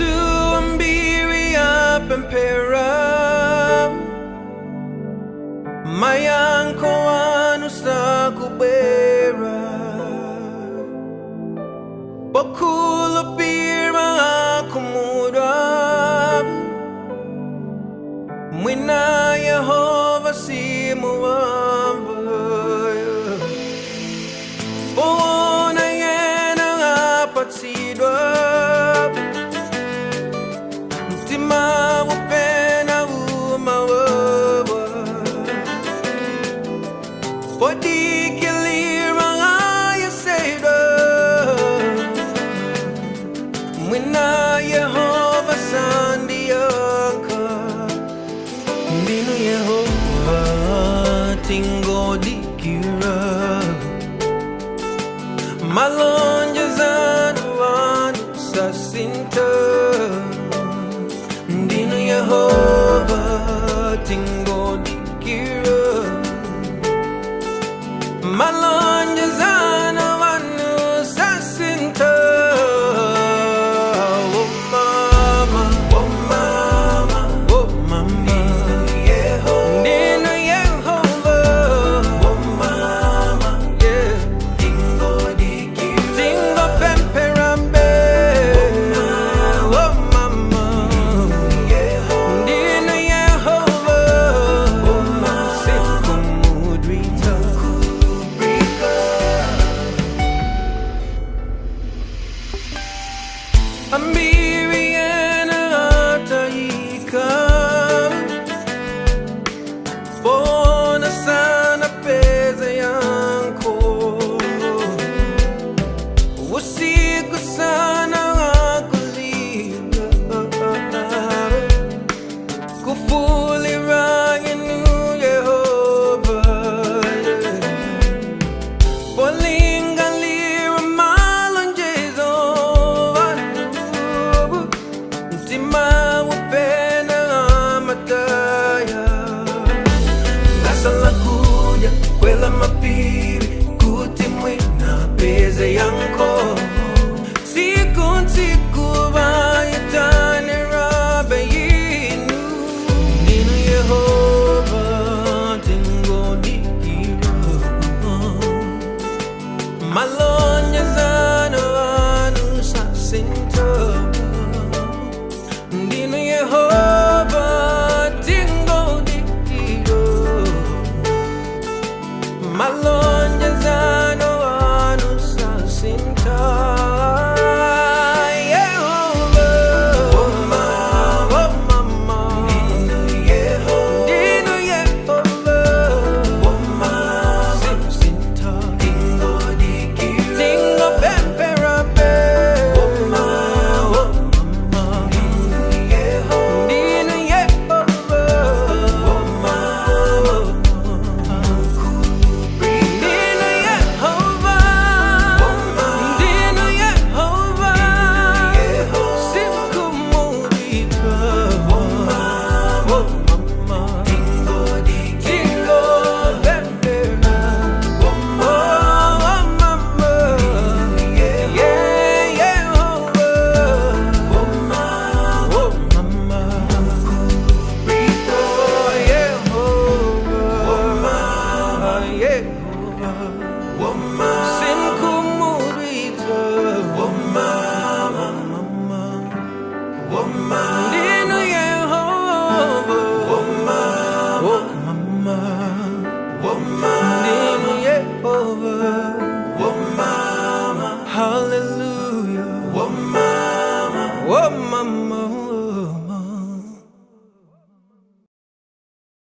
tuambiria pempera mayanko wanu sa kubera Bokulu birma kumura Mwina Yehova si muamba Bona yena apatsidwa Mtima upena umawawa Podikilira ayaseida Mwina Yehova sandiaka Ndinu Yehova tingo dikira Malonja zanu wanu sasinta Ndinu Yehova tingo dikira Malonja zanu wanu sasinta Ambiriana ataika Bona sana peza yanko Usiku sana akuliga Kufuli ranginu Yehova Polinga lira malonjezo Mtima upena amataya Ngasala kuja kwela mapiri Kutimwina peze yanko Siku bayitane rabe yinu Ndinu Yehova tingo dikira Malonya zano anu sasinta Ndinu Yehova tingo dikiro Malonja zano anu sasinta Yehova Oh mama Ndinu Yehova Oh mama Sasinta Tingo dikiro Tingo pemperabe Oh mama Ndinu Yehova Oh mama Ndinu Yehova Oh mama Hallelujah Oh mama